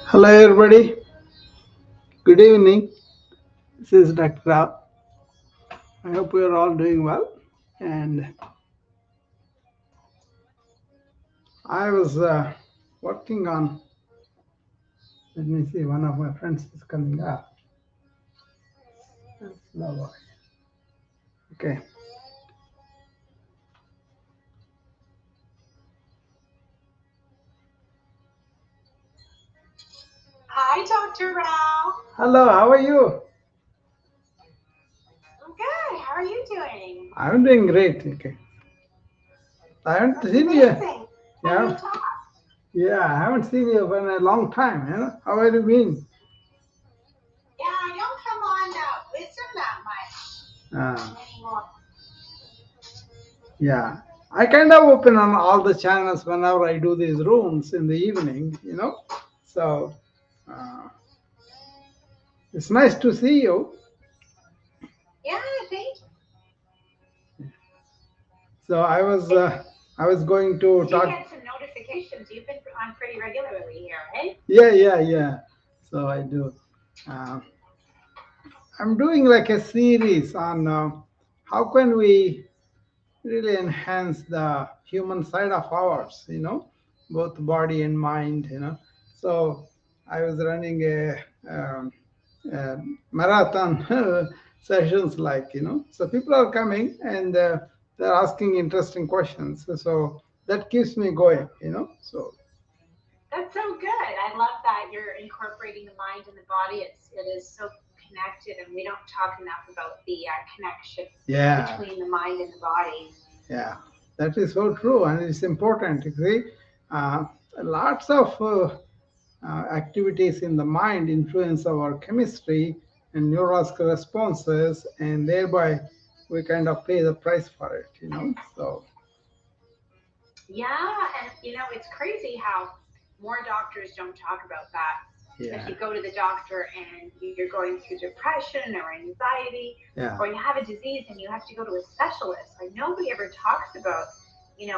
Hello, everybody. Good evening. This is Dr. Rao. I hope you are all doing well. And I was working on, let me see, one of my friends is coming up. That's no boy. Okay. Hi, Dr. Rao. Hello, how are you? I'm good. How are you doing? I'm doing great. Okay. I haven't That's seen you. amazing. Have you Yeah. talked? Yeah, I haven't seen you in a long time. How have you been? Yeah, I don't come on wisdom that Uh, much anymore. yeah. I kind of open on all the channels whenever I do these rooms in the evening. So uh, it's nice to see you. Yeah, thank you. So I was going to You talk. get some notifications. You've been on pretty regularly here, eh? Yeah, yeah, yeah. So I do. Uh, I'm doing like a series on how can we really enhance the human side of ours, both body and mind. So I was running a marathon sessions so people are coming and they're asking interesting questions. So that keeps me going. So That's so good. I love that you're incorporating the mind and the body. It is so connected, and we don't talk enough about the connection yeah, between the mind and the body. yeah, that is so true, and it's important. You see, uh, lots of activities in the mind influence our chemistry and neurological responses, and thereby we kind of pay the price for it. So, Yeah, and it's crazy how more doctors don't talk about that. If yeah, you go to the doctor and you're going through depression or anxiety, yeah, or you have a disease and you have to go to a specialist, like nobody ever talks about,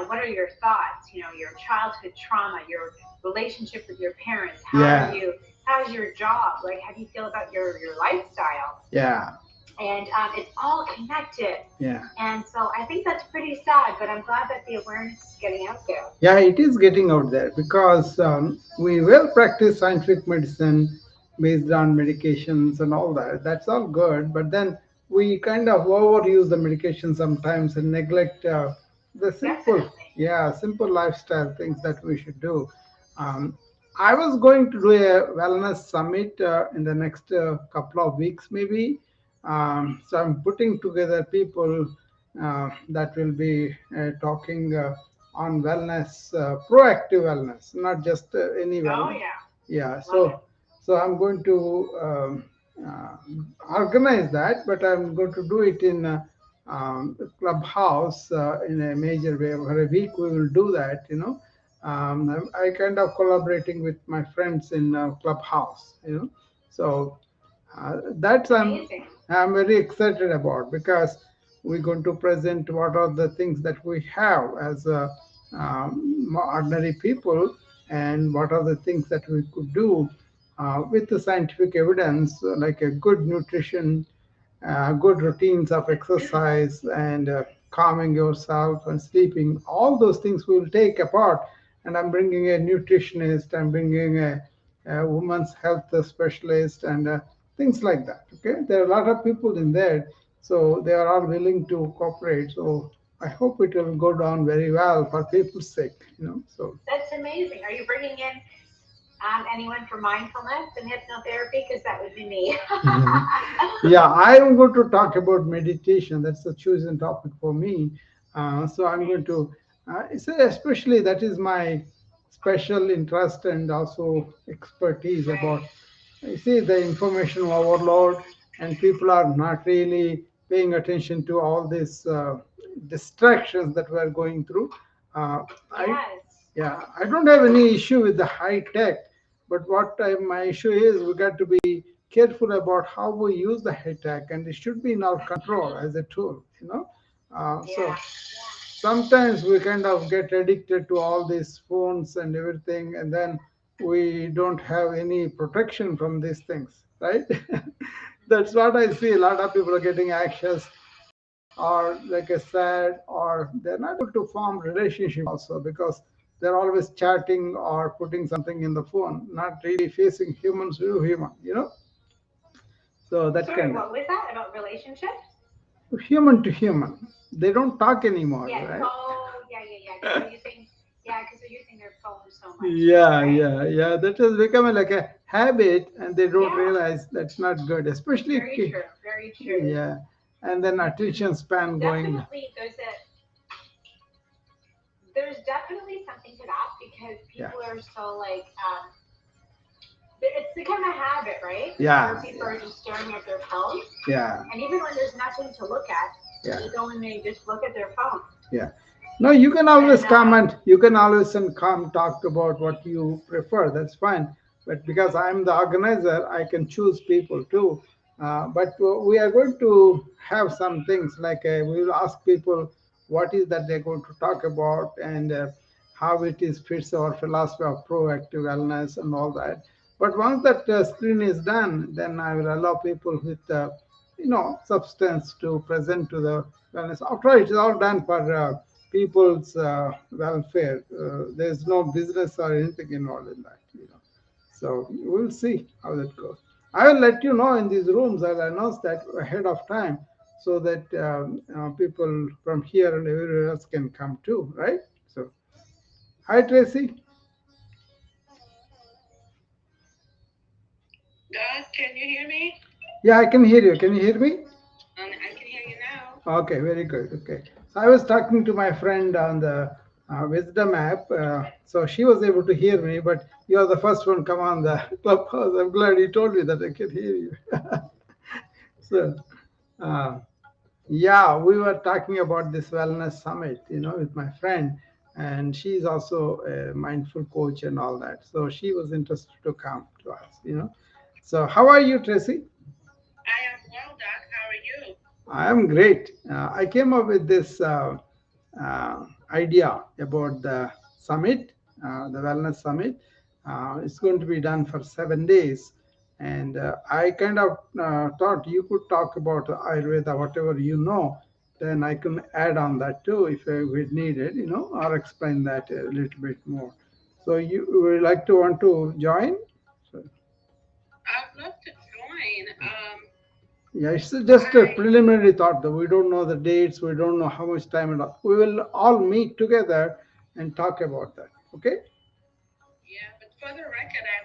what are your thoughts, your childhood trauma, your relationship with your parents, yeah, how's your job, like how do you feel about your lifestyle? yeah, And it's all connected. yeah. And so I think that's pretty sad, but I'm glad that the awareness is getting out there. Yeah, it is getting out there because we will practice scientific medicine based on medications and all that. That's all good, but then we kind of overuse the medication sometimes and neglect the simple, Definitely. yeah, simple lifestyle things that we should do. Um, I was going to do a wellness summit in the next couple of weeks, maybe. So I'm putting together people that will be talking on wellness, proactive wellness, not just any Oh, wellness. yeah. Yeah, Love it. so I'm going to uh, organize that, but I'm going to do it in a clubhouse in a major way. For a week, we will do that. I kind of collaborating with my friends in clubhouse. So that's Amazing. I'm very excited about because we're going to present what are the things that we have as ordinary people and what are the things that we could do with the scientific evidence, like a good nutrition, good routines of exercise, and calming yourself and sleeping. All those things we'll take apart. And I'm bringing a nutritionist, I'm bringing a woman's health specialist, and things like that. Okay, there are a lot of people in there, so they are all willing to cooperate. So I hope it will go down very well for people's sake. So That's amazing. Are you bringing in anyone for mindfulness and hypnotherapy? Because that would be me. Mhm. Yeah, I am going to talk about meditation. That's the chosen topic for me. So I'm going Nice. to, especially that is my special interest and also expertise about. Right. You see, the information overload, and people are not really paying attention to all these distractions that we're going through. I Yes. Yeah, I don't have any issue with the high tech, but my issue is we got to be careful about how we use the high tech, and it should be in our control as a tool. So Yeah. sometimes we kind of get addicted to all these phones and everything, and then we don't have any protection from these things, right? That's what I see. A lot of people are getting anxious or like a sad, or they're not able to form relationship also because they're always chatting or putting something in the phone, not really facing humans to human. So that Sorry, kind of what was that about relationships? human to human. They don't talk anymore, Yeah. right? Oh, yeah, yeah, yeah. Because they're using, yeah, because they're using their phones so much too, Yeah, right? yeah, yeah. That has become like a habit, and they don't Yeah. realize that's not good, especially Very true. Very true. yeah. And then attention span going. Definitely, there's definitely something to that because Yeah, people are so like it's become a habit, right? Where yeah, people yeah, are just staring at their phones, yeah, and even when there's nothing to look at, yeah, they go and they just look at their phone. yeah. No, you can always And comment. You can always send talk about what you prefer. That's fine. But because I'm the organizer, I can choose people too. But we are going to have some things like we will ask people what is that they're going to talk about, and how it is fits our philosophy of proactive wellness and all that. But once that screen is done, then I will allow people with substance to present to the wellness. After all, it is all done for people's welfare. There's no business or anything involved in that. So we'll see how that goes. I will let you know in these rooms. I'll announce that ahead of time so that people from here and everywhere else can come too, right? So, hi Tracy. Doug, can you hear me? Yeah, I can hear you. Can you hear me? I can hear you now. Okay, very good. Okay. So I was talking to my friend on the Wisdom app. So she was able to hear me, but you're the first one come on the clubhouse. I'm glad you told me that I can hear you. So, uh, yeah, we were talking about this wellness summit, with my friend, and she's also a mindful coach and all that. So she was interested to come to us. So, how are you, Tracy? I am well, Doc. How are you? I am great. I came up with this idea about the summit, the wellness summit. It's going to be done for 7 days. And I kind of thought you could talk about Ayurveda, whatever you know, then I can add on that too if it needed, or explain that a little bit more. So you would like to want to join? So, I'd love to join. yeah, it's just a I preliminary thought though. We don't know the dates, we don't know how much time and all. We will all meet together and talk about that. Okay? Yeah, but for the record, I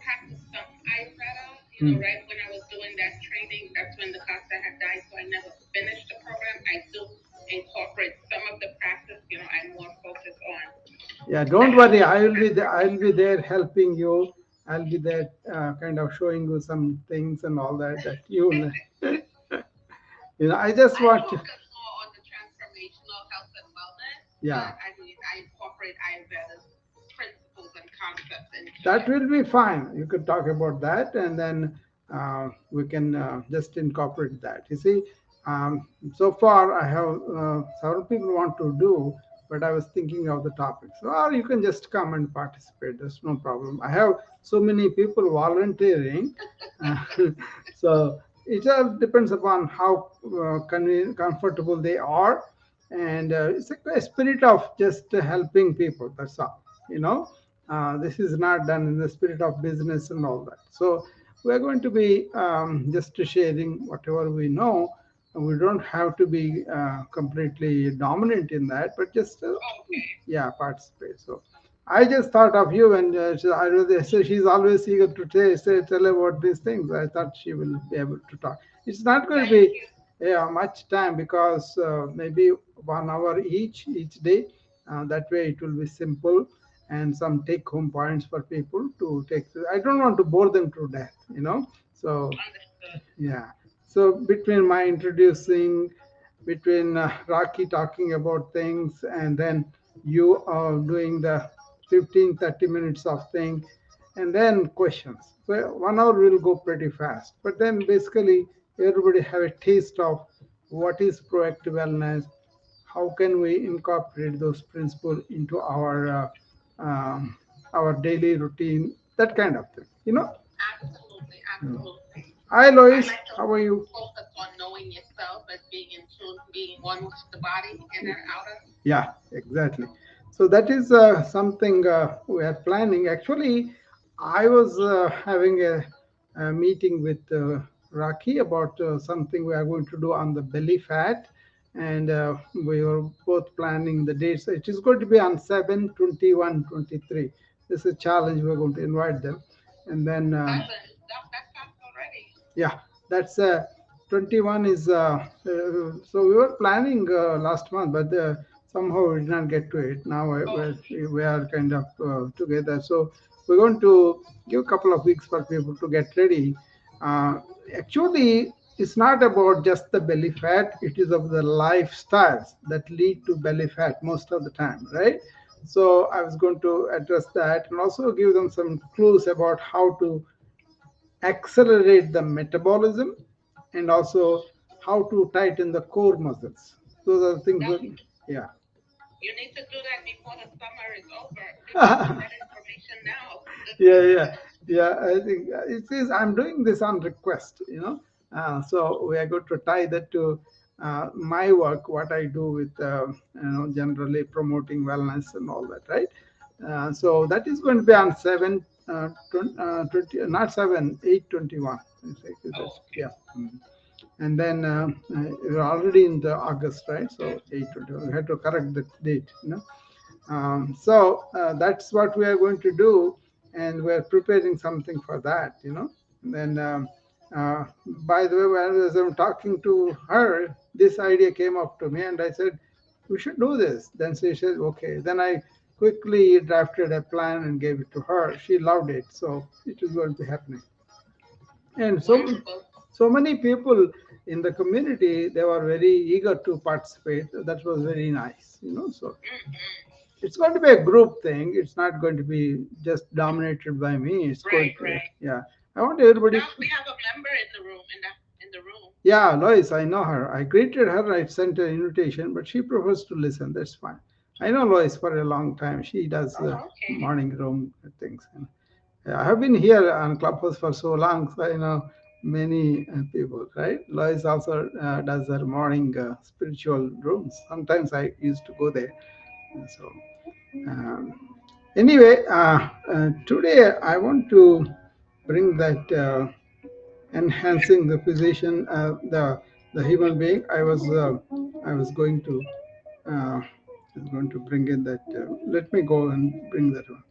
practiced some Ayurveda. Hmm. Right when I was doing that training, that's when the Costa had died, so I never finished the program. I still incorporate some of the practice. I'm more focused on Yeah, the don't worry. health I will be there. aspect. I'll be there helping you. I'll be there, kind of showing you some things and all that you will. I just I want to. focus more on the transformational health and wellness, Yeah, but I mean, I incorporate Ayurveda's principles and concepts into that it. will be fine. You could talk about that, and then we can just incorporate that. You see, so far I have several people want to do, but I was thinking of the topics. Or you can just come and participate. There's no problem. I have so many people volunteering, uh, so it all depends upon how comfortable they are, and it's a spirit of just helping people. That's all. You know this is not done in the spirit of business and all that. So we're going to be just sharing whatever we know. We don't have to be completely dominant in that, but just Okay. yeah, participate. So I just thought of you, and I really, so she's always eager to tell about these things. I thought she will be able to talk. It's not going to Thank be you. much time because maybe 1 hour each day. That way it will be simple, and some take home points for people to take. I don't want to bore them to death, So Understood. yeah. So between my introducing, between Rocky talking about things, and then you doing the 15-30 minutes of thing, and then questions. So 1 hour will go pretty fast. But then basically everybody have a taste of what is proactive wellness, how can we incorporate those principles into our daily routine, that kind of thing. Absolutely, Mm. absolutely. Hi I Lois, like to how are you? focus on knowing yourself as being in tune, being one with the body, inner, outer. Yeah, exactly. So that is something we are planning. Actually, I was having a meeting with Raki about something we are going to do on the belly fat, and we were both planning the dates. It is going to be on 7, 21, 23. This is a challenge. We're going to invite them, and then Seven. That's fast already. yeah, that's 21 is so we were planning last month, but somehow we did not get to it. Now Oh, we are kind of together. So we're going to give a couple of weeks for people to get ready. Uh, Actually, it's not about just the belly fat, it is of the lifestyles that lead to belly fat most of the time, right? So I was going to address that and also give them some clues about how to accelerate the metabolism and also how to tighten the core muscles. Those are the things that that, yeah. you need to do that before the summer is over. People need that information now. Yeah, yeah, yeah. I think it is. I'm doing this on request. So we are going to tie that to my work, what I do with, generally promoting wellness and all that, right? So that is going to be on 7, 20, not 7, 8/21. Oh, okay. Yeah. And then we're already in the August, right? So 8/21. We had to correct the date. So that's what we are going to do, and we're preparing something for that. And then, by the way, when as I'm talking to her, this idea came up to me, and I said, we should do this. Then she said, okay. Then I quickly drafted a plan and gave it to her. She loved it, so it is going to be happening. And Wonderful. so many people in the community, they were very eager to participate. That was very nice. So Mm-hmm. it's going to be a group thing. It's not going to be just dominated by me. It's going Right, to, right. yeah. I want everybody. Now we have a member in the room, in the room. Yeah, Lois, I know her. I greeted her. I sent her an invitation, but she prefers to listen. That's fine. I know Lois for a long time. She does Oh, okay. morning room things. Yeah, I have been here on Clubhouse for so long, so I know many people, right? Lois also does her morning spiritual rooms. Sometimes I used to go there. So. Um, Anyway, today I want to bring that enhancing the physician, the human being. I was going to bring in that. Let me go and bring that one.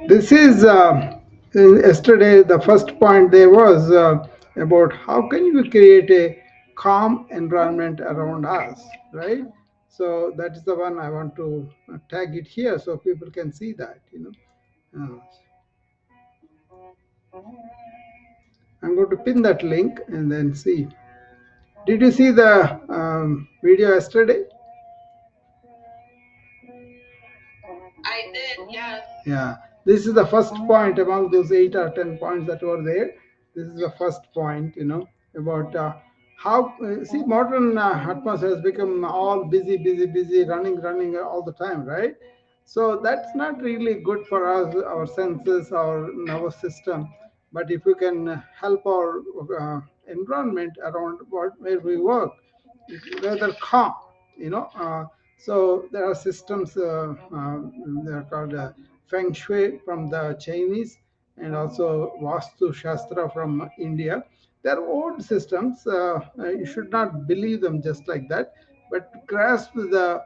This is yesterday. The first point there was about how can you create a calm environment around us, right? So that is the one I want to tag it here so people can see that. I'm going to pin that link and then see. Did you see the video yesterday? I did, yes. Yeah, this is the first point among those 8 or 10 points that were there. This is the first point, about how, see, modern atmosphere has become all busy, busy, busy, running, running all the time, right? So that's not really good for us, our senses, our nervous system. But if we can help our environment around where we work, rather calm. So there are systems, they are called Feng Shui from the Chinese, and also Vastu Shastra from India. They're old systems. You should not believe them just like that, but grasp the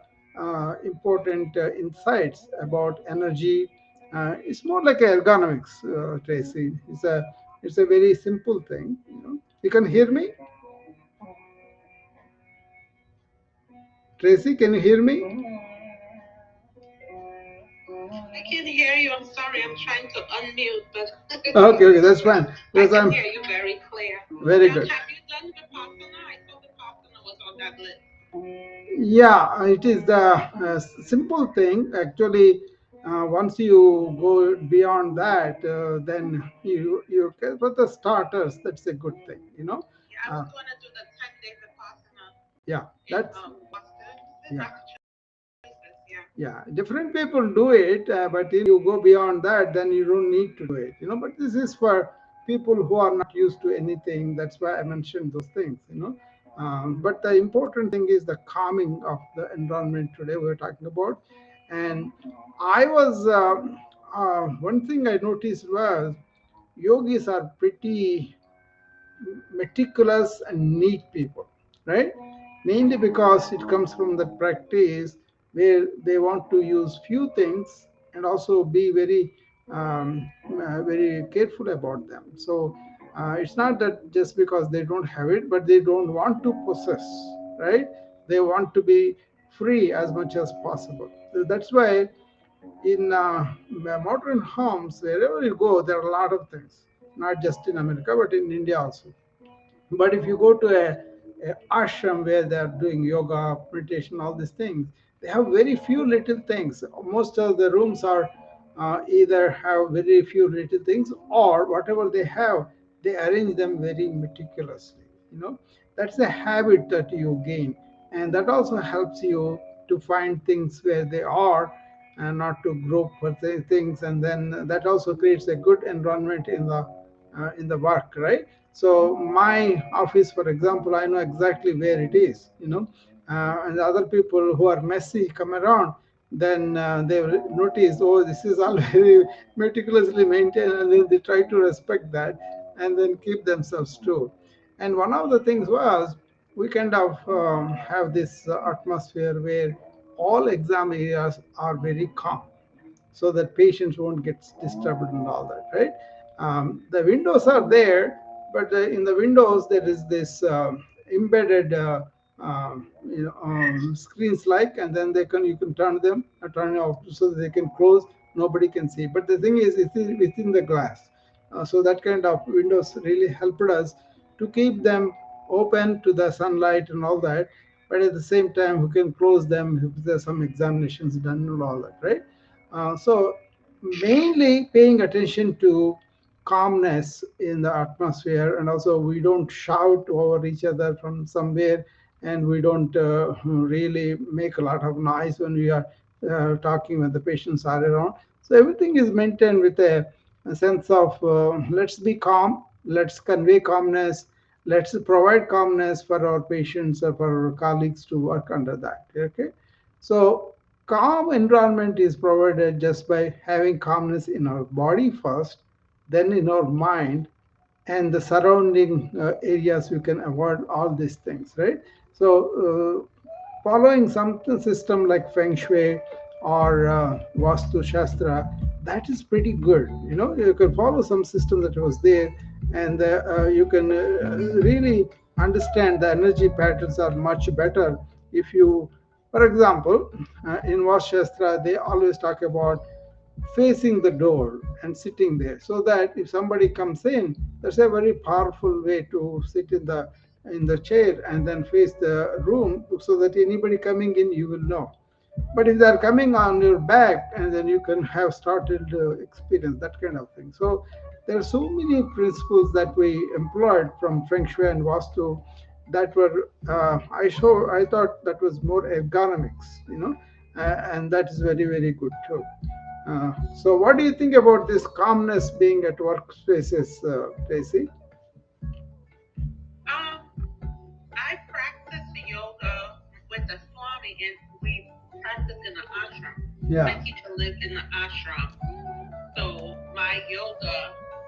important insights about energy. It's more like ergonomics, Tracy. It's a It's a very simple thing. You can hear me, Tracy? Can you hear me? I can hear you. I'm sorry. I'm trying to unmute, but Okay, okay, that's fine. I Because can I'm hear you very clear. very Now, good. have you done Vipassana? I thought Vipassana was on that list. Yeah, it is the simple thing. Actually, once you go beyond that, then you for the starters, that's a good thing. Yeah, I Uh, was going to do the 10-day Vipassana yeah, in that's Boston, yeah. Massachusetts. Yeah. Yeah, different people do it, but you go beyond that, then you don't need to do it. But this is for people who are not used to anything. That's why I mentioned those things. But the important thing is the calming of the environment today we're talking about. And I was one thing I noticed was yogis are pretty meticulous and neat people, right? Mainly because it comes from the practice where they want to use few things and also be very careful about them. So it's not that just because they don't have it, but they don't want to possess, right? They want to be free as much as possible. So that's why in modern homes, wherever you go, there are a lot of things, not just in America, but in India also. But if you go to a ashram where they are doing yoga, meditation, all these things, they have very few little things. Most of the rooms are either have very few little things, or whatever they have, they arrange them very meticulously. That's a habit that you gain, and that also helps you to find things where they are and not to grope for things, and then that also creates a good environment in the work, right? So my office, for example, I know exactly where it is. And other people who are messy come around, then they will notice, oh, this is all very meticulously maintained, and then they try to respect that and then keep themselves true. And one of the things was we kind of have this atmosphere where all exam areas are very calm so that patients won't get disturbed and all that, right? The windows are there, but in the windows there is this embedded screens like, and then you can turn it off so that they can close. Nobody can see. But the thing is, it is within the glass. So that kind of windows really helped us to keep them open to the sunlight and all that. But at the same time, we can close them if there's some examinations done and all that, right? So mainly paying attention to calmness in the atmosphere, and also we don't shout over each other from somewhere, and we don't really make a lot of noise when we are talking when the patients are around. So everything is maintained with a sense of let's be calm, let's convey calmness, let's provide calmness for our patients or for our colleagues to work under that. Okay, so calm environment is provided just by having calmness in our body first, then in our mind, and the surrounding areas. You can avoid all these things, right? So following some system like feng shui or vastu shastra, that is pretty good. You can follow some system that was there, and you can really understand the energy patterns are much better if you, for example, in vastu shastra they always talk about facing the door and sitting there, so that if somebody comes in, that's a very powerful way to sit in the chair and then face the room, so that anybody coming in, you will know. But if they're coming on your back, and then you can have startled experience, that kind of thing. So there are so many principles that we employed from feng shui and vastu that were I thought that was more ergonomics, and that is very, very good too. So what do you think about this calmness being at workspaces, Tracy? Um, I practice yoga with the Swami, and we practice in the ashram. My Yeah. teacher lived in the ashram, so my yoga,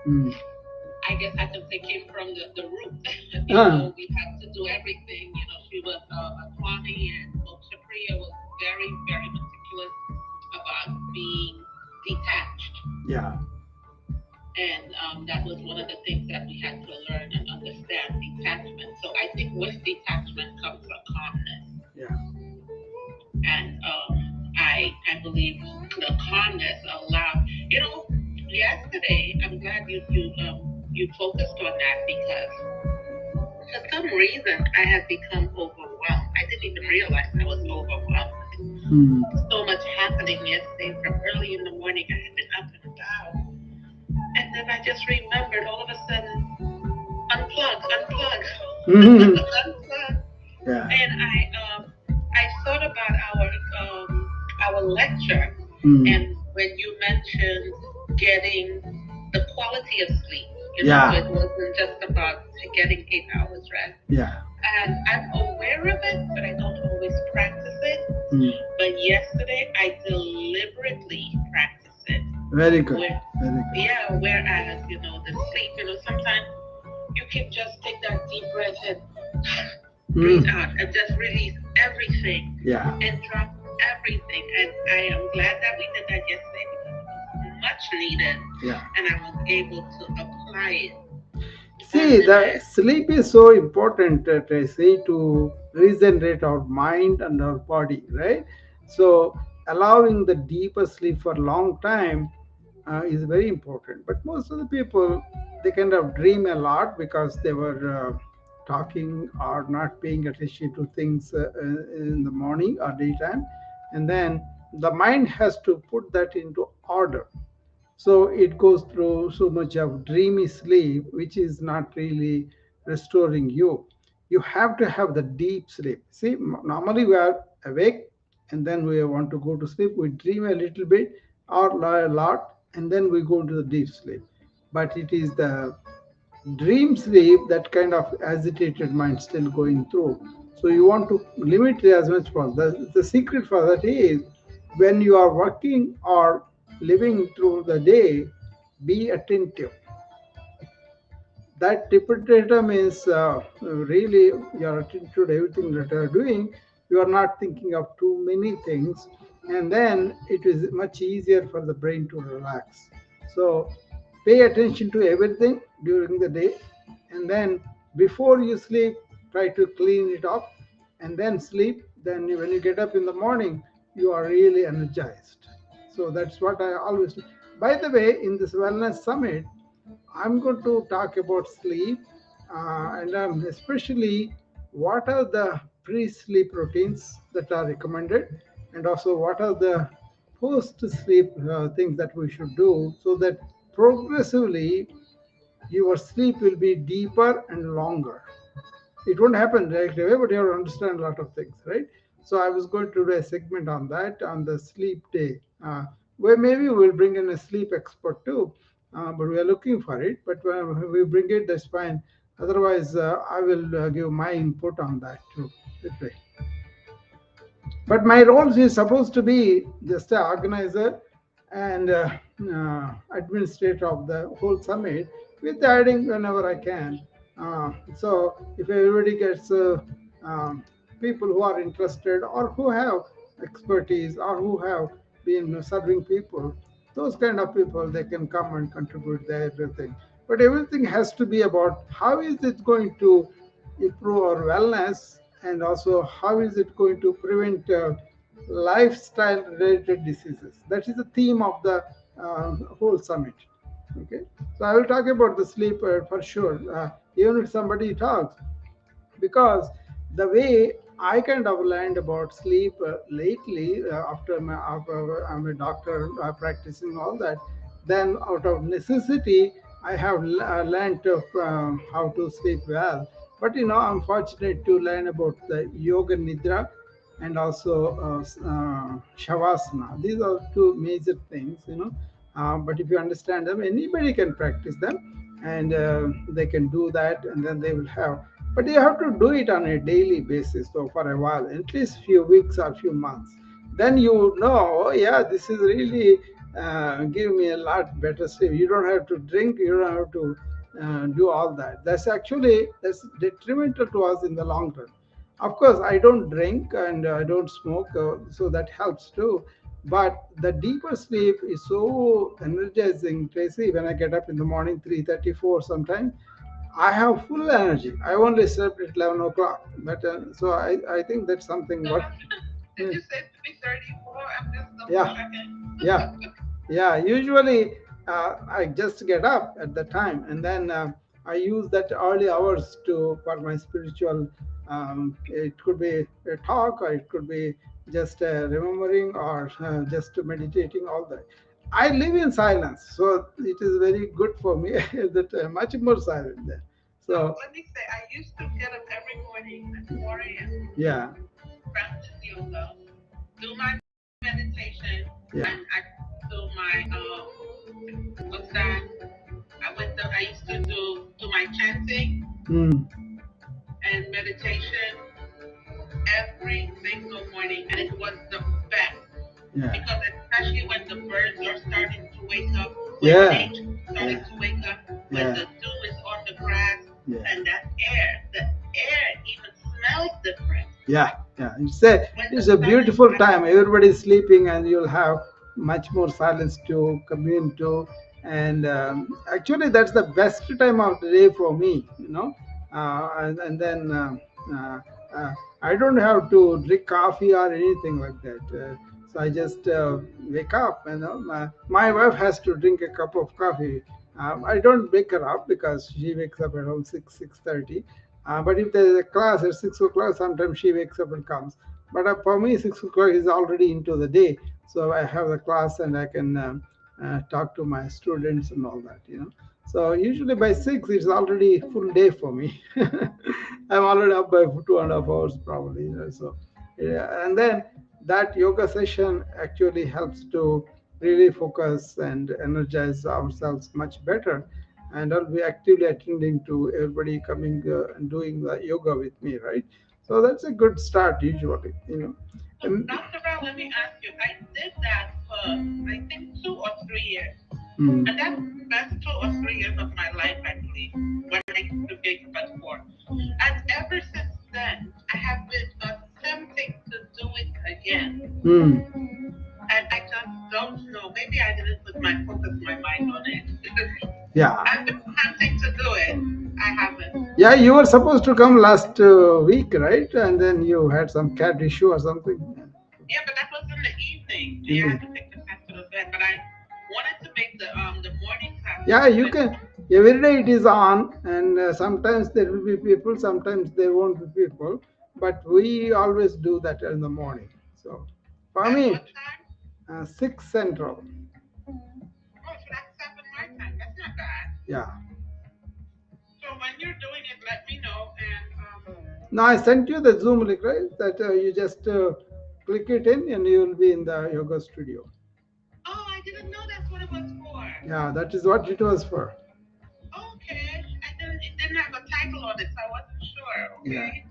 Mm. I guess I can say, came from the root. Ah, We had to do everything. She was a Swami, and Moksha Priya was very, very meticulous about being detached. yeah. And that was one of the things that we had to learn and understand detachment. So I think with detachment comes a calmness. Yeah. And I believe the calmness allow yesterday I'm glad you focused on that because for some reason I had become overwhelmed. I didn't even realize I was overwhelmed. Hmm. So much happening yesterday from early in the morning. I had been up and about. And then I just remembered all of a sudden, unplug, Hmm. unplug. Yeah. And I thought about our lecture, Hmm. and when you mentioned getting the quality of sleep, so Yeah. it wasn't just about getting 8 hours rest. Yeah. And I'm aware of it, but I don't always practice it. Hmm. But yesterday I deliberately practiced it. Very good. Where, Very good. yeah, whereas, the sleep, sometimes you can just take that deep breath and Hmm. breathe out and just release everything Yeah. and drop everything. And I am glad that we did that yesterday because it was much needed Yeah. and I was able to apply it on See, the the day. sleep is so important, Tracy, to regenerate our mind and our body, right? So, allowing the deeper sleep for a long time is very important. But most of the people, they kind of dream a lot because they were talking or not paying attention to things in the morning or daytime. And then the mind has to put that into order, so it goes through so much of dreamy sleep, which is not really restoring you. You have to have the deep sleep. See, normally we are awake and then we want to go to sleep. We dream a little bit or lie a lot and then we go into the deep sleep. But it is the dream sleep that kind of agitated mind still going through. So you want to limit it as much possible. The secret for that is when you are working or living through the day, be attentive. That tipitatum is really your attention to everything that you are doing. You are not thinking of too many things, and then it is much easier for the brain to relax. So pay attention to everything during the day, and then before you sleep, try to clean it up, and then sleep. Then when you get up in the morning, you are really energized. So that's what I always do. By the way, in this wellness summit, I'm going to talk about sleep, and especially what are the pre-sleep routines that are recommended, and also what are the post-sleep things that we should do, so that progressively your sleep will be deeper and longer. It won't happen right away, but you have to understand a lot of things, right? So I was going to do a segment on that on the sleep day, where maybe we'll bring in a sleep expert too, but we are looking for it. But when we bring it, that's fine. Otherwise, I will give my input on that too. That way. But my role is supposed to be just an organizer and administrator of the whole summit, with adding whenever I can. So if everybody gets people who are interested or who have expertise or who have been serving people, those kind of people, they can come and contribute their everything. But everything has to be about how is it going to improve our wellness, and also how is it going to prevent lifestyle related diseases. That is the theme of the whole summit. Okay, so I will talk about the sleep for sure, even if somebody talks, because the way I kind of learned about sleep lately, after I'm a doctor practicing all that, then out of necessity, I have learned how to sleep well. But I'm fortunate to learn about the yoga nidra and also shavasana. These are two major things. But if you understand them, anybody can practice them, and they can do that, and then they will have. But you have to do it on a daily basis, so for a while, at least few weeks or few months. Then you know, oh, yeah, this is really give me a lot better sleep. You don't have to drink, you don't have to do all that. That's detrimental to us in the long run. Of course, I don't drink and I don't smoke, so that helps too. But the deeper sleep is so energizing, Tracy. When I get up in the morning, 3:34 sometimes, I have full energy. I only slept at 11 o'clock. But so I think that's something So what. did Hmm. you say 3:34? I'm just double Yeah, yeah, checking. yeah. Usually, I just get up at the time, and then I use that early hours to for my spiritual. It could be a talk, or it could be just remembering, or just meditating. All that. I live in silence, so it is very good for me. That much more silent then. So So let me say, I used to get up every morning at 4 a.m., yeah, practice yoga, do my meditation, and yeah. I do my what's that? I used to do my chanting Mm, and meditation every single morning, and it was the best yeah, because especially when the birds are starting to wake up, when yeah, nature is starting yeah, to wake up, when yeah, the dew is on the grass, yeah. and that air, the air even smells different Yeah, yeah. when the It's a sun is beautiful rising. time. Everybody's sleeping, and you'll have much more silence to commune to. And actually, that's the best time of the day for me. And then uh, uh, I don't have to drink coffee or anything like that. So I just wake up. My wife has to drink a cup of coffee. I don't wake her up because she wakes up around 6:30. But if there is a class at 6 o'clock, sometimes she wakes up and comes. But for me, 6 o'clock is already into the day, so I have the class and I can talk to my students and all that. So usually by 6, it's already full day for me. I'm already up by 2.5 hours probably. So, yeah, and then that yoga session actually helps to really focus and energize ourselves much better, and I'll be actively attending to everybody coming and doing the yoga with me, right? So that's a good start usually. So, And, Dr. Brown, let me ask you. I did that for I think 2 or 3 years, and mm, that's the best 2 or 3 years of my life, I believe, when I used to big but for. And ever since then, I have been attempting to do it again. mm, And I just don't know. Maybe I didn't put my focus, my mind on it. yeah, I've been attempting to do it. I haven't. yeah. You were supposed to come last week, right? And then you had some cat issue or something. Yeah, but that was in the evening. Yeah, I had Mm. to take the cat to the vet. But I wanted to make the morning classes Yeah, you with. can. Every day it is on, and sometimes there will be people, sometimes there won't be people. But we always do that in the morning. So for At me, what time? 6 Central. Oh, so that's 7 my time. That's not bad. Yeah. So when you're doing it, let me know. And Now I sent you the Zoom link, right? That you just click it in, and you will be in the yoga studio. oh, I didn't know that's what it was for. Yeah, that is what it was for. Okay, I didn't. It didn't have a title on it, so I wasn't sure. Yeah. Okay,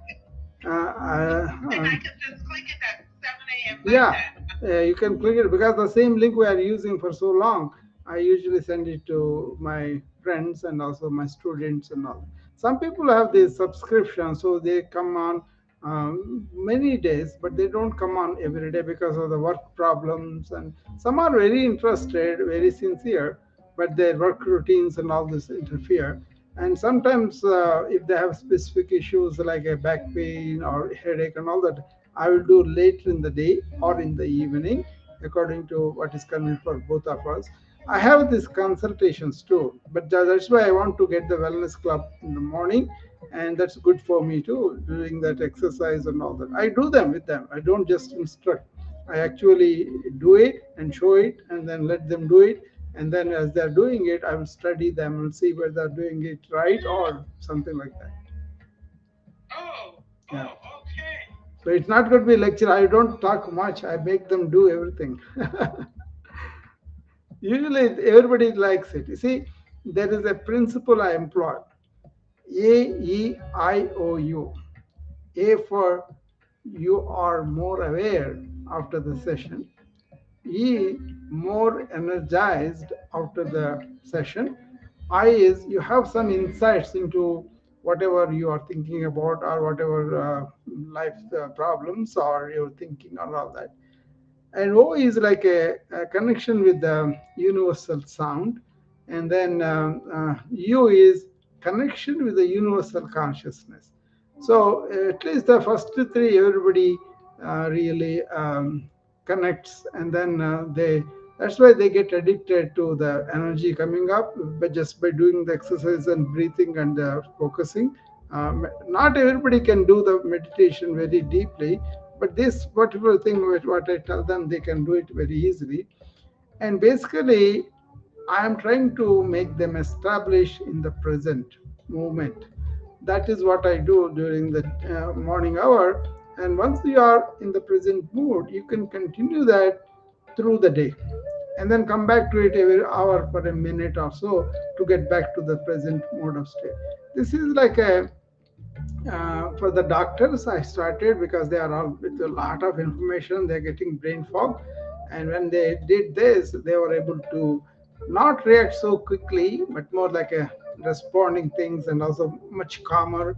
Uh, uh, and uh, I could just click it at 7 a.m. my yeah, time. you can click it because the same link we are using for so long. I usually send it to my friends and also my students and all. Some people have this subscription, so they come on many days, but they don't come on every day because of the work problems. And some are very interested, very sincere, but their work routines and all this interfere. And sometimes, if they have specific issues like a back pain or headache and all that, I will do later in the day or in the evening, according to what is convenient for both of us. I have these consultations too, but that's why I want to get the wellness club in the morning, and that's good for me too, doing that exercise and all that. I do them with them. I don't just instruct. I actually do it and show it, and then let them do it. And then as they're doing it, I will study them and see whether they're doing it right or something like that. Oh, Yeah. oh, okay. So it's not going to be lecture. I don't talk much. I make them do everything. Usually everybody likes it. You see, there is a principle I employ. AEIOU. A for you are more aware after the session. E, more energized after the session. I is you have some insights into whatever you are thinking about, or whatever life problems or you're thinking or all that. And O is like a connection with the universal sound, and then U is connection with the universal consciousness. So at least the first three, everybody really connects, and then they. That's why they get addicted to the energy coming up, but just by doing the exercise and breathing and focusing. Not everybody can do the meditation very deeply, but this particular thing, which what I tell them, they can do it very easily. And basically, I am trying to make them establish in the present moment. That is what I do during the morning hour. And once you are in the present mood, you can continue that through the day, and then come back to it every hour for a minute or so to get back to the present mode of state. This is like a for the doctors, I started because they are all with a lot of information, they're getting brain fog. And when they did this, they were able to not react so quickly, but more like a responding things, and also much calmer,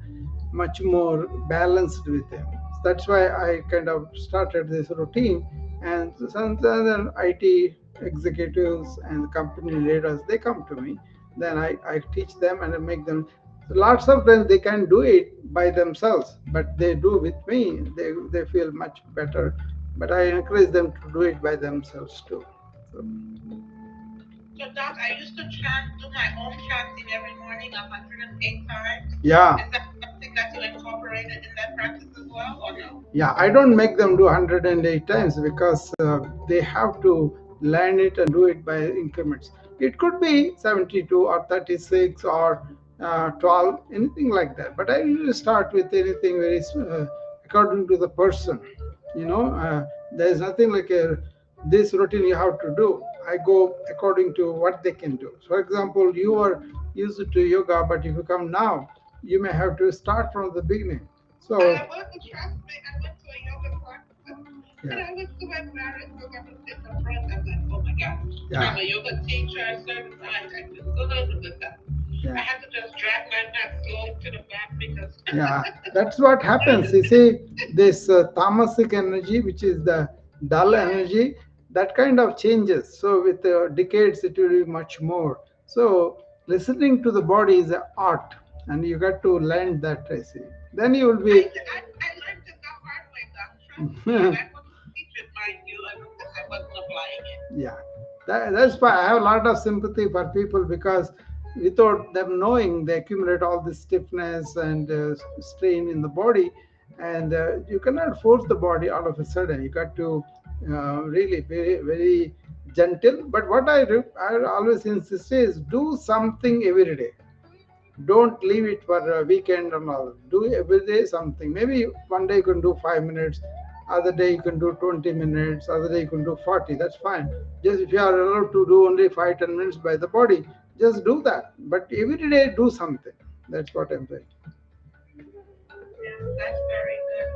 much more balanced with them. That's why I kind of started this routine. And some other IT executives and company leaders, they come to me. Then I teach them and I make them. Lots of times they can do it by themselves, but they do with me. They feel much better. But I encourage them to do it by themselves too. So, So, Doc, I used to chant, do my own chanting every morning 108 times. yeah, Is that something that you incorporated in that practice as well, or no? yeah. I don't make them do 108 times because they have to learn it and do it by increments. It could be 72 or 36 or 12, anything like that. But I usually start with anything very according to the person. There is nothing like this routine you have to do. I go according to what they can do. So, for example, you are used to yoga, but if you come now, you may have to start from the beginning. So, I was, trust me, I went to a yoga class and yeah, I was so embarrassed because I was in the front. I was like, oh my God, yeah, I'm a yoga teacher, certified, I feel good with that. I yeah. had to just drag my mat slowly to the back because Yeah, that's what happens. You see, this tamasic energy, which is the dull energy, that kind of changes. So, with decades, it will be much more. So, listening to the body is an art, and you got to learn that, Tracy. Then you will be. I learned it the hard way, Doc. Trust me. And I was a teacher, mind you, and I wasn't applying it. Yeah, that's why I have a lot of sympathy for people, because without them knowing, they accumulate all this stiffness and strain in the body, and you cannot force the body all of a sudden. You got to really very very gentle. But what I always insist is do something every day. Don't leave it for a weekend and all. Do every day something. Maybe one day you can do 5 minutes, other day you can do 20 minutes, other day you can do 40. That's fine. Just if you are allowed to do only 5 10 minutes by the body, just do that. But every day do something. That's what I'm saying. Yeah, that's very good.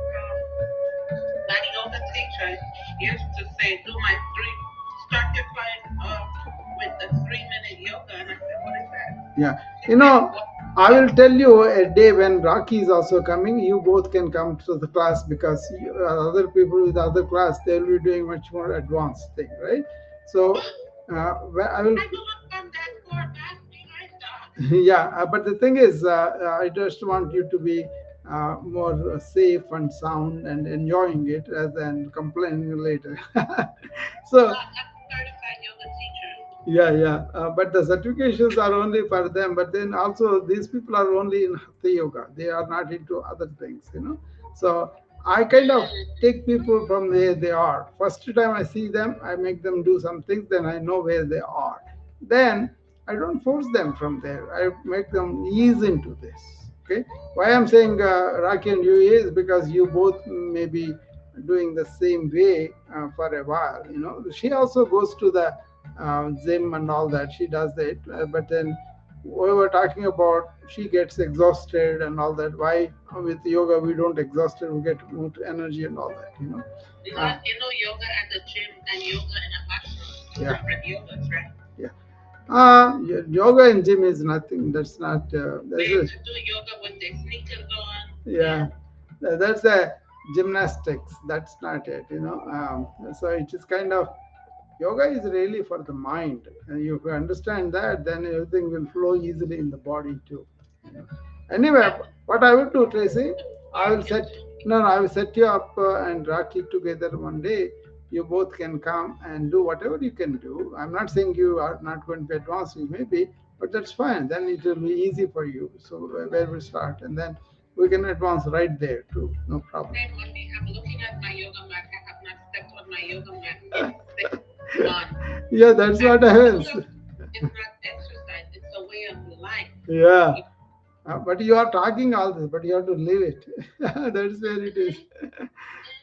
My yoga teacher used to say, do my three, start your client with the 3 minute yoga. And I said, what is that? Yeah. She You said, know, well, I will tell you a day when Rocky is also coming. You both can come to the class, because other people with other class, they will be doing much more advanced thing, right? So, I will. I know I'm that far back behind that. Yeah, but the thing is, I just want you to be more safe and sound and enjoying it rather than complaining later. So, I'm a certified yoga teacher. yeah, yeah. But the certifications are only for them. But then also, these people are only in Hatha Yoga. They are not into other things. So I kind of take people from where they are. First time I see them, I make them do some things, then I know where they are. Then I don't force them from there. I make them ease into this. Okay. Why I'm saying Raki and you is because you both may be doing the same way for a while. She also goes to the gym and all that. She does that, but then we were talking about she gets exhausted and all that. Why with yoga we don't exhaust it? We get more energy and all that. Uh, Yoga at the gym and yoga in a ashram, two yeah, different yogas, right? yeah. Yoga and gym is nothing. That's not. They That's used a, to do yoga with their sneakers on. yeah. Yeah. That's a gymnastics. That's not it, you know. So it is kind of yoga is really for the mind, and if you understand that, then everything will flow easily in the body too. You know. Anyway, That's what I will do, Tracy, I will work set into. no, no, I will set you up and Rakhi together one day. You both can come and do whatever you can do. I'm not saying you are not going to be advanced, you may be, but that's fine. Then it will be easy for you. So where we start, and then we can advance right there too. No problem. Same with me. I'm looking at my yoga mat. I have not stepped on my yoga mat in 6 months. Yeah, that's And what happens. yoga is not exercise, it's a way of life. Yeah. But you are talking all this, but you have to live it. That's where it is. Mhm,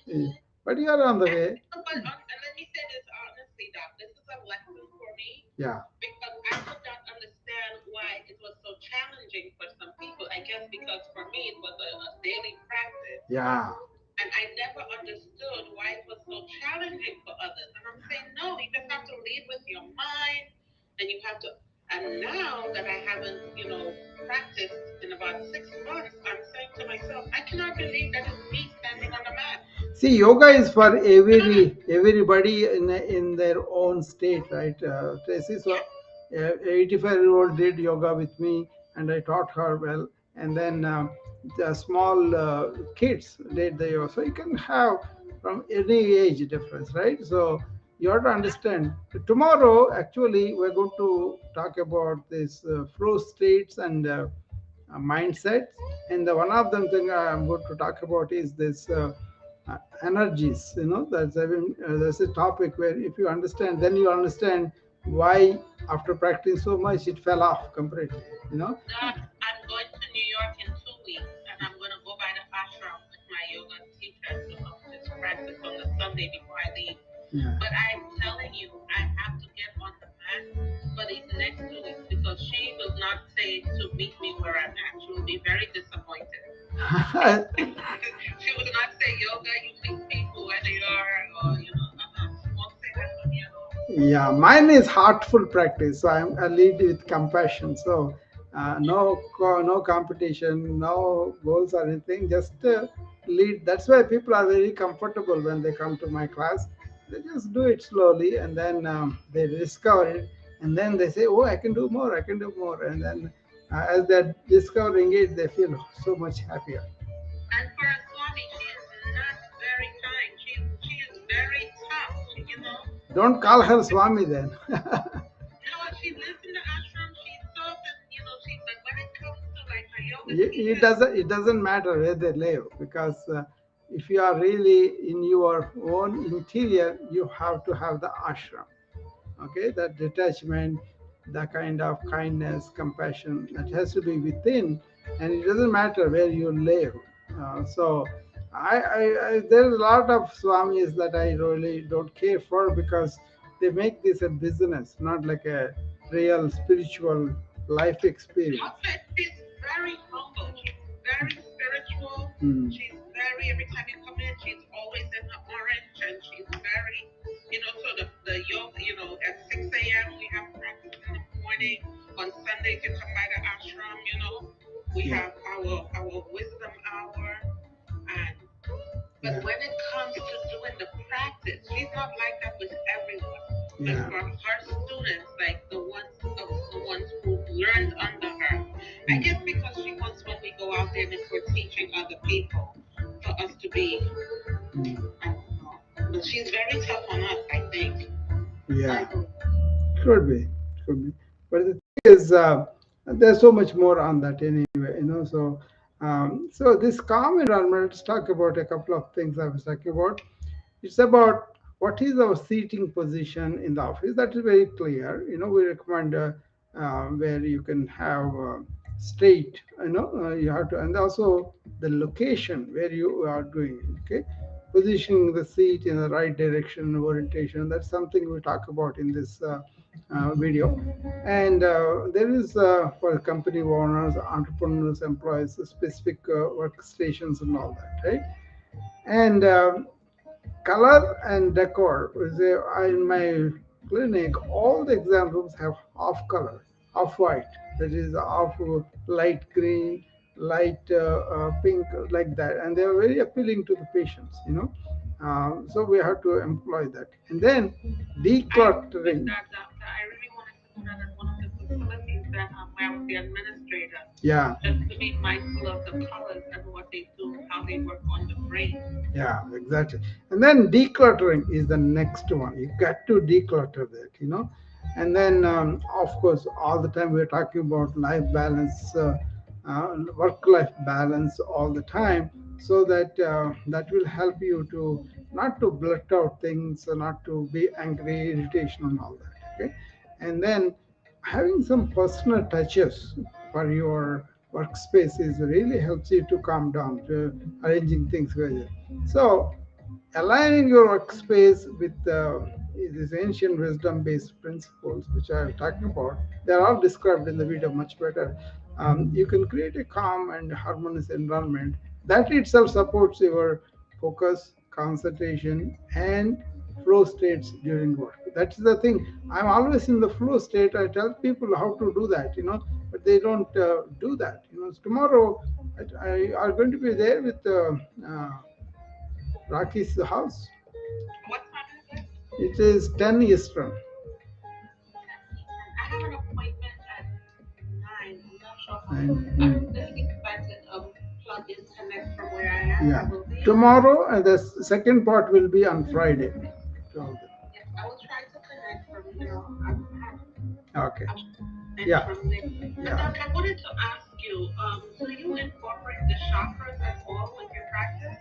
Yeah. mhm. But you are on the And, way. and let me say this honestly, Doc. This is a lesson for me Yeah. because I could not understand why it was so challenging for some people. I guess because for me it was a daily practice. Yeah. And I never understood why it was so challenging for others. And I'm saying, no, you just have to lead with your mind and you have to. And now that I haven't, practiced in about 6 months, I'm saying to myself, I cannot believe that it's me standing on the mat. See, yoga is for everybody in their own state, right, Tracy? So, Yeah. 85-year-old did yoga with me, and I taught her well. And then the small kids did the yoga. So you can have from any age difference, right? So you have to understand. Tomorrow, actually, we're going to talk about this flow states and mindsets. And the one of them thing I'm going to talk about is this energies. You know, that's a topic where if you understand, then you understand why after practicing so much it fell off completely. You know. Doc, I'm going to New York in 2 weeks, and I'm going to go by the ashram with my yoga teacher to just practice on the Sunday before I leave. Yeah. But I'm telling you, I have to get on the mat for these next 2 weeks because she will not say to meet me where I'm at. She will be very disappointed. She will not say, yoga, you meet people where they are, or, she won't say that to me at all. Yeah, mine is heartful practice. So I lead with compassion. So no competition, no goals or anything. Just lead. That's why people are very comfortable when they come to my class. They just do it slowly, and then they discover it, and then they say, "Oh, I can do more. I can do more." And then as they're discovering it, they feel so much happier. And for a Swami, she is not very kind. She is very tough. Don't call her Swami then. No, she lives in the ashram. She's tough, and but when it comes to like her yoga teacher, It doesn't matter where they live, because if you are really in your own interior, you have to have the ashram. Okay, that detachment, the kind of kindness, compassion that has to be within, and it doesn't matter where you live. So there's a lot of swamis that I really don't care for, because they make this a business, not like a real spiritual life experience. also she's very humble. She's very spiritual. Mm. She's very every time you come in, she's always in her orange, and she's very, so the yoga, at 6 a.m. we have practice in the morning. On Sundays you come by the ashram. We Yeah. have our wisdom hour, and but Yeah. when it comes to doing the practice, she's not like that with everyone. But Yeah. for her students, like the ones who learned under her, I Mm. guess because she wants when we go out there and if we're teaching other people, for us to be, Mm. I don't know. But she's very tough on us, I think. Yeah. Could be, could be. But the thing is, there's so much more on that anyway, you know. So this calm environment. Let's talk about a couple of things I was talking about. It's about what is our seating position in the office. That is very clear. You know, we recommend where you can have straight. You have to, and also the location where you are doing it. Okay, positioning the seat in the right direction, orientation. That's something we talk about in this video. And there is for company owners, entrepreneurs, employees, specific workstations and all that, right? And color and decor. In my clinic, all the exam rooms have off color, off white, that is off light green, light pink, like that, and they are very appealing to the patients, so we have to employ that. And then I with decluttering. that, doctor, I really wanted to do that at one of the facilities that where I was the administrator, Yeah, just to be mindful of the colors and what they do, how they work on the brain. yeah, exactly. And then decluttering is the next one. You got to declutter that. And then, of course, all the time we're talking about life balance, work-life balance all the time, so that that will help you to not to blurt out things, not to be angry, irritation, and all that. Okay, and then having some personal touches for your workspace is really helps you to calm down, to arranging things well. So, aligning your workspace with these ancient wisdom based principles, which I am talking about, they are all described in the video much better. You can create a calm and harmonious environment that itself supports your focus, concentration, and flow states during work. That's the thing. I'm always in the flow state. I tell people how to do that, but they don't do that. Tomorrow I are going to be there with Rocky's house. What time is it? It is 10 Eastern. 10 Eastern. I have an appointment at 9. I'm not sure if I'm And, just if I can plug in connect from where I am. I yeah. will be. Tomorrow, the second part will be on Friday. Yes, I will try to connect from I'm Okay. and Yeah. from there. But Yeah. Doc, I wanted to ask you, do you incorporate the chakras at all with your practice?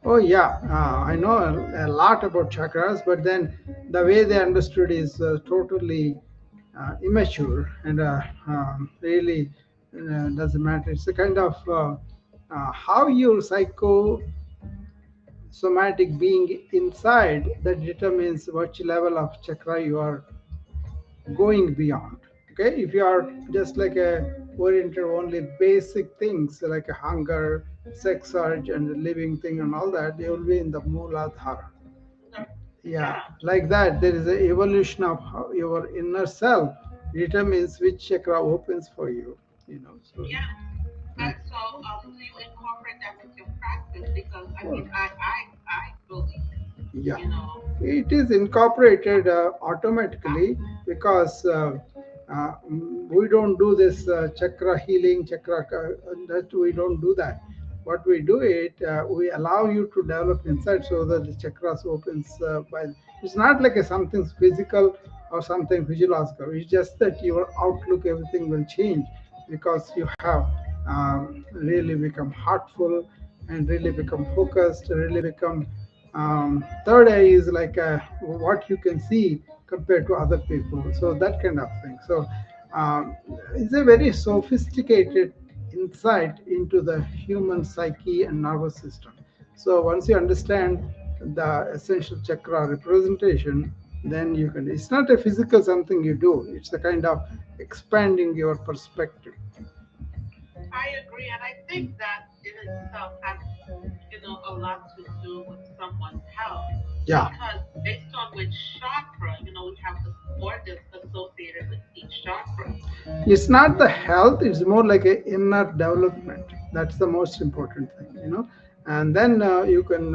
Oh, yeah. I know a lot about chakras, but then the way they understood is totally immature and really doesn't matter. It's a kind of how your somatic being inside that determines which level of chakra you are going beyond. Okay, if you are just like a oriented only basic things like a hunger, sex urge, and a living thing and all that, you will be in the Mooladhara. No. Yeah, Yeah. like that, there is an evolution of how your inner self determines which chakra opens for you. So Yeah. yeah. So, do you incorporate that with your practice? Because I mean, I believe, Yeah, you know, it is incorporated automatically because we don't do this chakra healing, that we don't do that. What we do it, we allow you to develop inside so that the chakras opens by. It's not like a something physical or something physiological. It's just that your outlook, everything will change because you have really become heartful and really become focused, really become third eye is like what you can see compared to other people, so that kind of thing. So it's a very sophisticated insight into the human psyche and nervous system. So once you understand the essential chakra representation, then you can, it's not a physical something you do, it's a kind of expanding your perspective. I agree, and I think that in itself has, a lot to do with someone's health. Yeah. Because based on which chakra, we have the organs associated with each chakra. It's not the health, it's more like a inner development. That's the most important thing. And then you can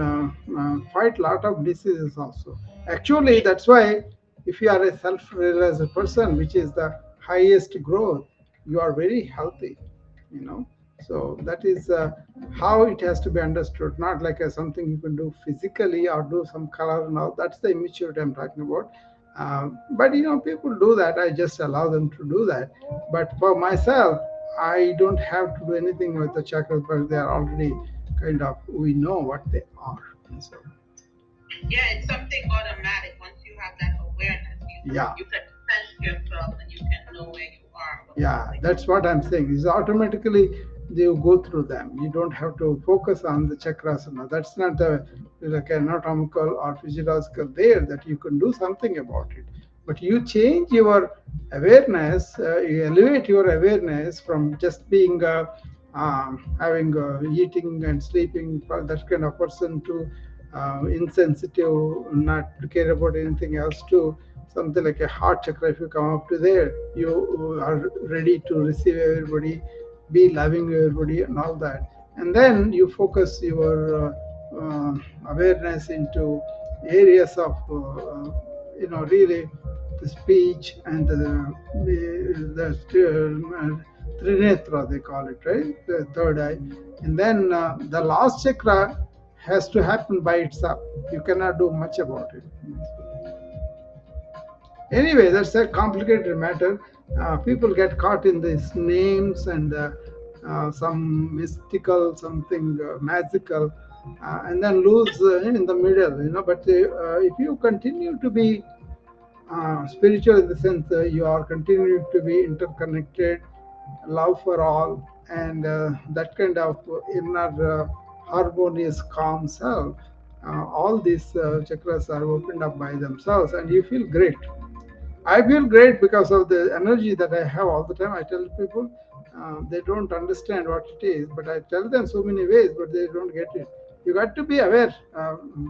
fight a lot of diseases also. Actually, that's why if you are a self-realized person, which is the highest growth, you are very healthy. you know so that is how it has to be understood, not like something you can do physically or do some color and all. That's the immaturity I'm talking about. But people do that, I just allow them to do that. But for myself, I don't have to do anything with the chakras, but they are already kind of, we know what they are. And so Yeah, it's something automatic. Once you have that awareness, yeah. you can sense yourself and you can know where you are, what's Yeah, going that's what I'm saying. Is automatically you go through them. You don't have to focus on the chakras. No, that's not like anatomical or physiological there that you can do something about it. But you change your awareness. You elevate your awareness from just being having eating and sleeping for that kind of person to insensitive, not to care about anything else, to something like a heart chakra. If you come up to there, you are ready to receive everybody, be loving to everybody and all that. And then you focus your awareness into areas of really the speech and the Trinetra, they call it, right? The third eye. And then the last chakra has to happen by itself. You cannot do much about it. Anyway, that's a complicated matter. People get caught in these names and some mystical, something magical, and then lose in the middle, But if you continue to be spiritual in the sense you are continuing to be interconnected, love for all, and that kind of inner harmonious, calm self. All these chakras are opened up by themselves, and you feel great. I feel great because of the energy that I have all the time. I tell people they don't understand what it is, but I tell them so many ways, but they don't get it. You got to be aware,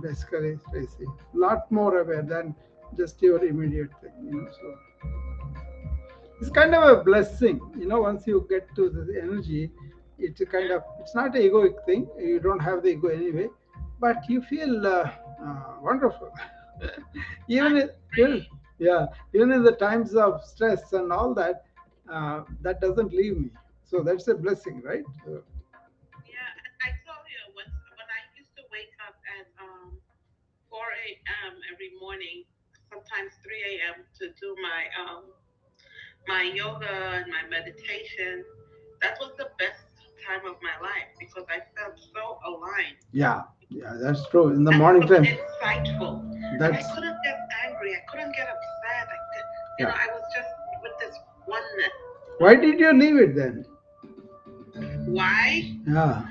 basically, Tracy. Lot more aware than just your immediate thing. So it's kind of a blessing, once you get to the energy, it's a kind of, it's not an egoic thing. You don't have the ego anyway, but you feel wonderful. even, even yeah, even in the times of stress and all that, that doesn't leave me. So that's a blessing, right? Yeah, and I tell you, when I used to wake up at 4 a.m. every morning, sometimes 3 a.m. to do my yoga and my meditation, that was the best time of my life because I felt so aligned. Yeah, yeah, that's true. In the And morning so time, insightful. And I that's, couldn't get angry. I couldn't get upset. yeah. I was just with this oneness. Why did you leave it then? Why? Yeah.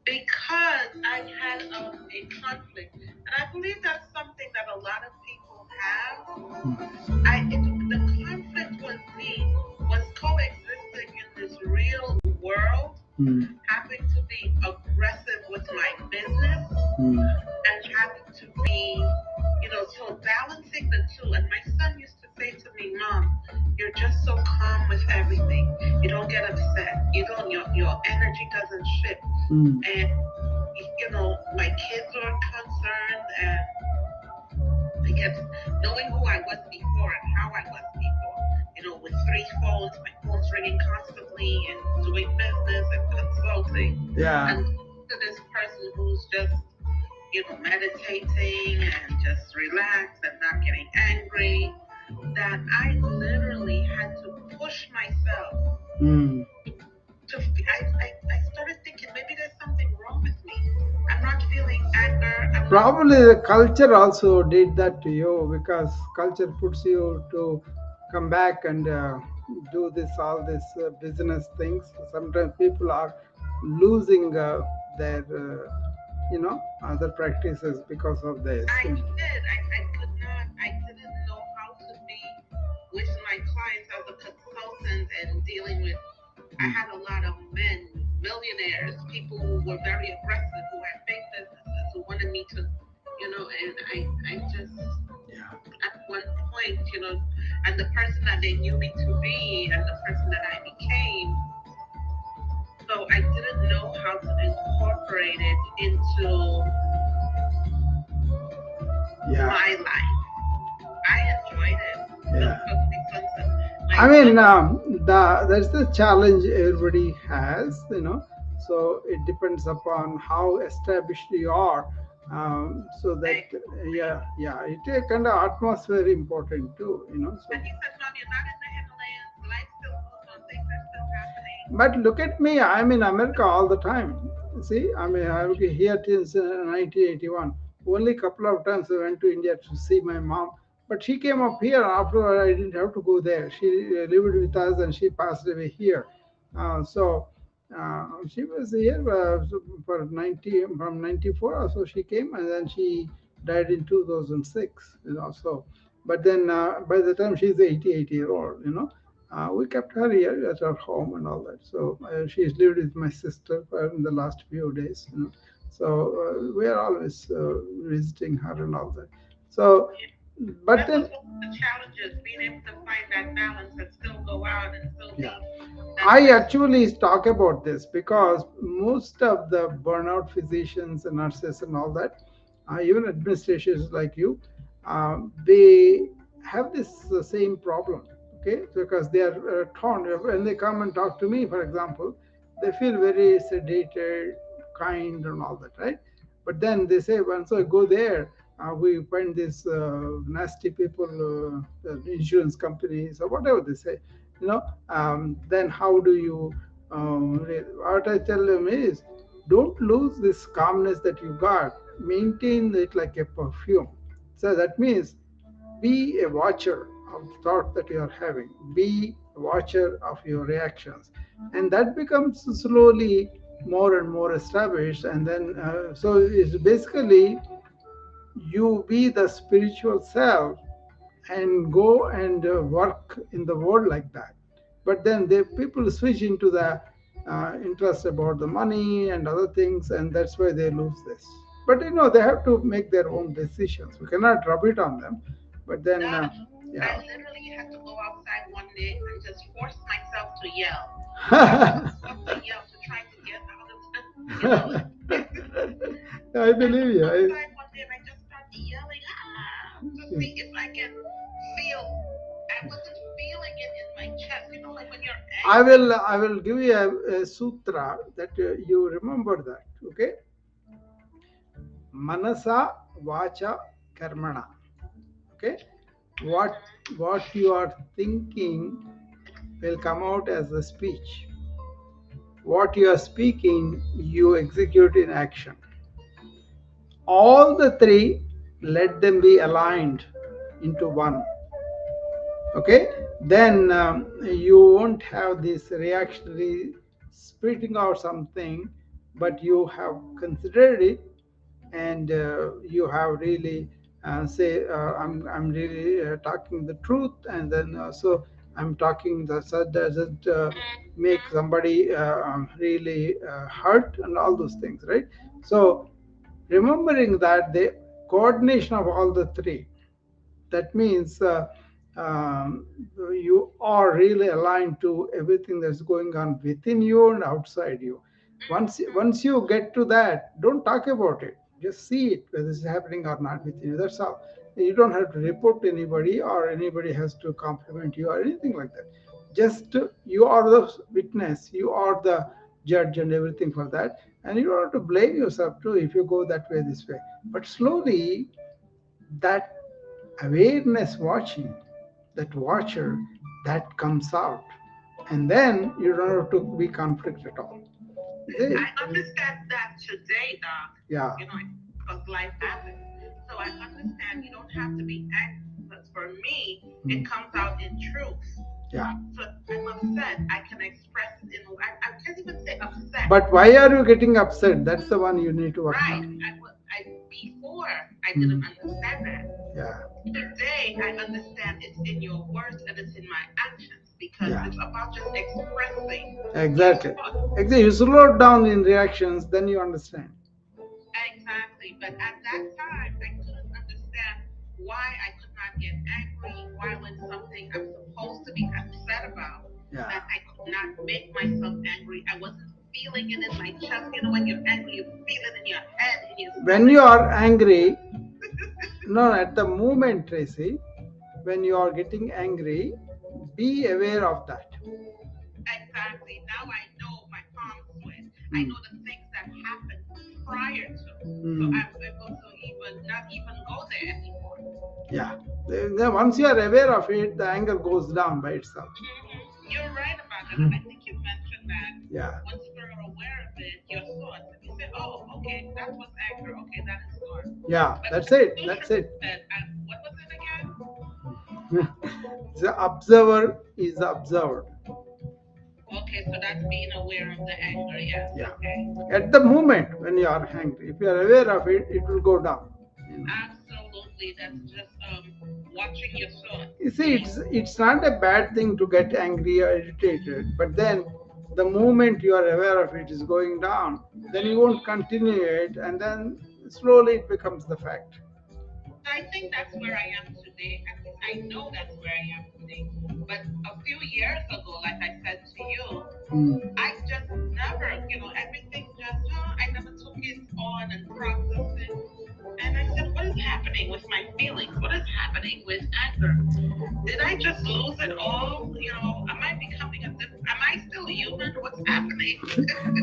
Because I had a conflict, and I believe that's something that a lot of people have. The conflict was me was coexisting in this real world, Mm. having to be aggressive with my business Mm. and having to be, so balancing the two. And my son used to say to me, "Mom, you're just so calm with everything. You don't get upset. You don't. Your energy doesn't shift." Mm. And my kids are concerned, and I guess knowing who I was before and how I was before, with 3 phones, my phone's ringing constantly, and doing business and consulting, Yeah. and to this person who's just, meditating and just relaxed and not getting angry, that I literally had to push myself Mm. I started thinking maybe there's something wrong with me. I'm not feeling anger. Probably the culture also did that to you because culture puts you to come back and do all this business things. Sometimes people are losing their other practices because of this. I did. I could not. I didn't know how to be with my clients as a consultant and dealing with. I had a lot of men, millionaires, people who were very aggressive, who had big businesses, who wanted me to, and I just, Yeah. at one point, and the person that they knew me to be and the person that I became, so I didn't know how to incorporate it into Yeah. my life. I enjoyed it. Yeah. My I mean, son, that's the challenge everybody has, So it depends upon how established you are. So that, I agree. yeah, it kind of atmosphere important too, So, And he says, "Mom, you're not in the Himalayas. Life still goes on. Things are still happening." but look at me, I'm in America all the time. See, I mean, I'm here since 1981. Only a couple of times I went to India to see my mom, but she came up here. After I didn't have to go there. She lived with us and she passed away here. So she was here for 90 from 94 or so. She came and then she died in 2006. So, but then by the time she's 88 year old, we kept her here at our home and all that. So she's lived with my sister for in the last few days. So we are always visiting her and all that. So Yeah. But That was then, one of the challenges, being able to find that balance and still go out and still yeah, be that I person. actually talk about this because most of the burnout physicians and nurses and all that, even administrators like you, they have this same problem. Okay, because they are torn. When they come and talk to me, for example, they feel very sedated, kind, and all that, right? But then they say, once I go there, we find these nasty people, insurance companies or whatever they say, you know. Then how do you? What I tell them is, don't lose this calmness that you got. Maintain it like a perfume. So that means be a watcher of the thought that you are having. Be a watcher of your reactions, and that becomes slowly more and more established. And then, so it's basically you be the spiritual self and go and work in the world like that. But then the people switch into the interest about the money and other things, and that's why they lose this. But they have to make their own decisions. We cannot rub it on them. But then, Now, I yeah. literally had to go outside one day and just force myself to yell. I would just have to yell to try to get out of the, you know. I I went believe you. outside one day and I just started yelling, to see if I can feel. I wasn't feeling it in my chest. You know, like when you're I angry. will I will give you a sutra that you remember that. Okay, manasa vacha karmana. Okay, what what you are thinking will come out as a speech. What you are speaking, you execute in action. All the three, let them be aligned into one. Okay, then you won't have this reactionary spitting out something, but you have considered it, and you have really say I'm really talking the truth, and then so I'm talking the so doesn't make Mhm. somebody really hurt and all those things, right? So remembering that the coordination of all the three, that means um, you are really aligned to everything that's going on within you and outside you. Once you get to that, don't talk about it, just see it whether it's happening or not within you. That's all. You don't have to report to anybody, or anybody has to compliment you or anything like that. Just you are the witness, you are the judge and everything for that, and you don't have to blame yourself too if you go that way, this way. But slowly, that awareness watching, that watcher, that comes out, and then you don't have to be conflict at all. See? I understand that today, Doc. Yeah. You know, because life happens. So I understand you don't have to be angry because for me, it Mm. comes out in truth. Yeah. So if I'm upset, I can express it in. I can't even say upset. But why are you getting upset? That's the one you need to work Right. on. I before I didn't Mm. understand that. Yeah. Today I understand it's in your words and it's in my actions because Yeah. it's about just expressing your Exactly. thoughts. Exactly. You slow down in reactions, then you understand. Exactly. But at that time, I couldn't understand why I could not get angry, why when something I'm supposed to be upset about, Yeah. that I could not make myself angry. I wasn't feeling it in my chest. You know, when you're angry, you feel it in your head, in your When stomach. you are angry, no, at the moment, Tracy, when you are getting angry, be aware of that. Exactly. Now I know my palms sweat. I Mm. know the things that happened prior to. So Mm. I'm able to even not even go there anymore. Yeah. Then once you are aware of it, the anger goes down by itself. You're right about that. I think you mentioned that Yeah. once you're aware of it, your thoughts, and you say, "Oh, okay, that was anger. Okay, that is gone." Yeah. But That's I'm it. still That's trying it. to say, what was it again? The observer is observed. Okay, so that's being aware of the anger. Yes. Yeah. Okay. At the moment when you are angry, if you are aware of it, it will go down. Absolutely. That's just watching your thoughts. You see, Being it's not a bad thing to get angry or irritated, but then the moment you are aware of it is going down, then you won't continue it, and then slowly it becomes the fact. I think that's where I am today. I know that's where I am today. But a few years ago, like I said to you, I just never, everything just, I never took it on and processed it. And I said, what is happening with my feelings? What is happening with anger? Did I just lose it all? Am I becoming am I still human? What's happening?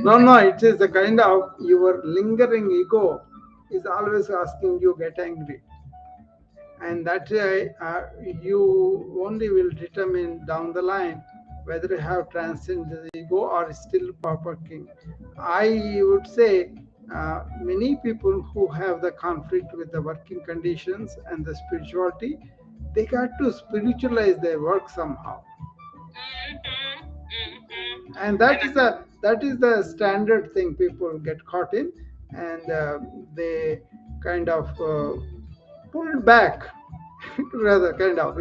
No, no, it is the kind of your lingering ego is always asking you get angry, and that you only will determine down the line whether you have transcended the ego or still working. I would say many people who have the conflict with the working conditions and the spirituality, they got to spiritualize their work somehow, and that is the standard thing people get caught in, and they kind of pulled back rather kind of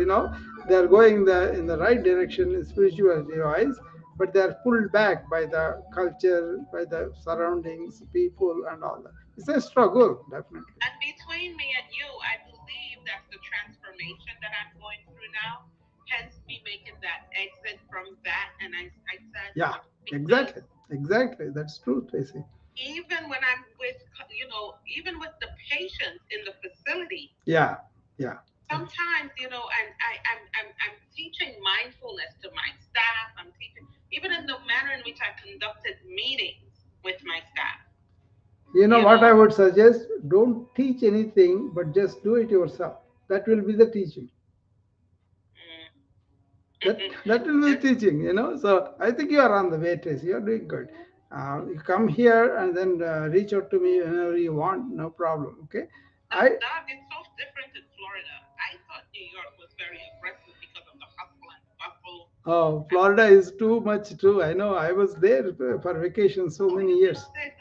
they are going in the right direction in spirituality wise, but they are pulled back by the culture, by the surroundings, people, and all that. It's a struggle, definitely. And between me and you, I believe that's the transformation that I'm going through now. Hence me making that exit from that. And I said, Yeah, because exactly, exactly, that's true, Tracy. even when I'm with, even with the patients in the facility, Yeah, yeah, sometimes, and I'm teaching mindfulness to my staff. I'm teaching, even in the manner in which I conducted meetings with my staff, you what I know. would suggest, don't teach anything but just do it yourself. That will be the teaching. That will be Just, teaching. So I think you are on the way, Tracy. You're doing good. You come here and then reach out to me whenever you want. No problem. Okay. I Doug, it's so different in Florida. I thought New York was very aggressive because of the hustle and bustle. Oh, And Florida is too much true. I know. I was there for vacation so oh, many you years. loved it.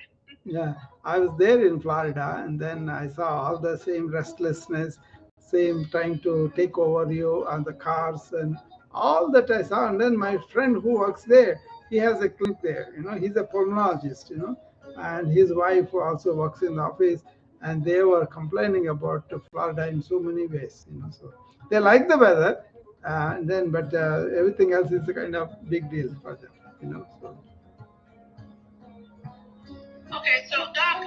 Yeah, I was there in Florida, and then I saw all the same restlessness, same trying to take over you on the cars, and all that I saw. And then my friend who works there, he has a clinic there. He's a pulmonologist. And his wife also works in the office, and they were complaining about Florida in so many ways. So they like the weather, and then but everything else is a kind of big deal for them. So Okay, so Doc,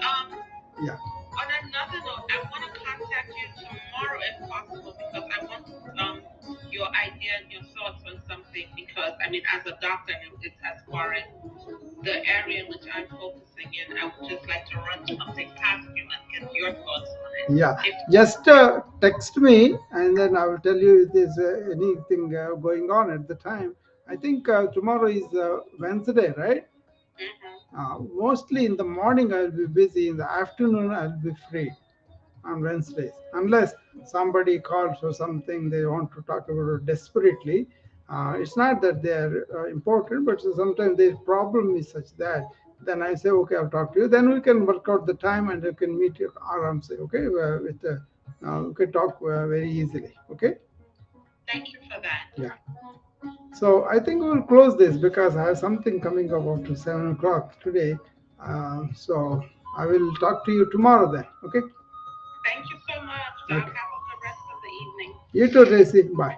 yeah. on another note, I want to contact you tomorrow if possible because I want your idea and your thoughts on something because I mean, as a doctor, it's as far as the area in which I'm focusing in, I would just like to run something past you and get your thoughts on it, Yeah, if just possible. text me and then I will tell you if there's anything going on at the time. I think tomorrow is Wednesday, right? Mm-hmm. Mostly in the morning I'll be busy. In the afternoon I'll be free on Wednesdays, unless somebody calls or something they want to talk about it desperately. It's not that they're important, but sometimes the problem is such that then I say, okay, I'll talk to you. Then we can work out the time and you can meet you around, say, okay, we can talk very easily. Okay, Thank you for that. yeah. So I think we'll close this because I have something coming up after 7 o'clock today. So I will talk to you tomorrow then. Okay. Thank you so much, Doc. Okay. Have a good rest of the evening. You too, Tracy. Bye.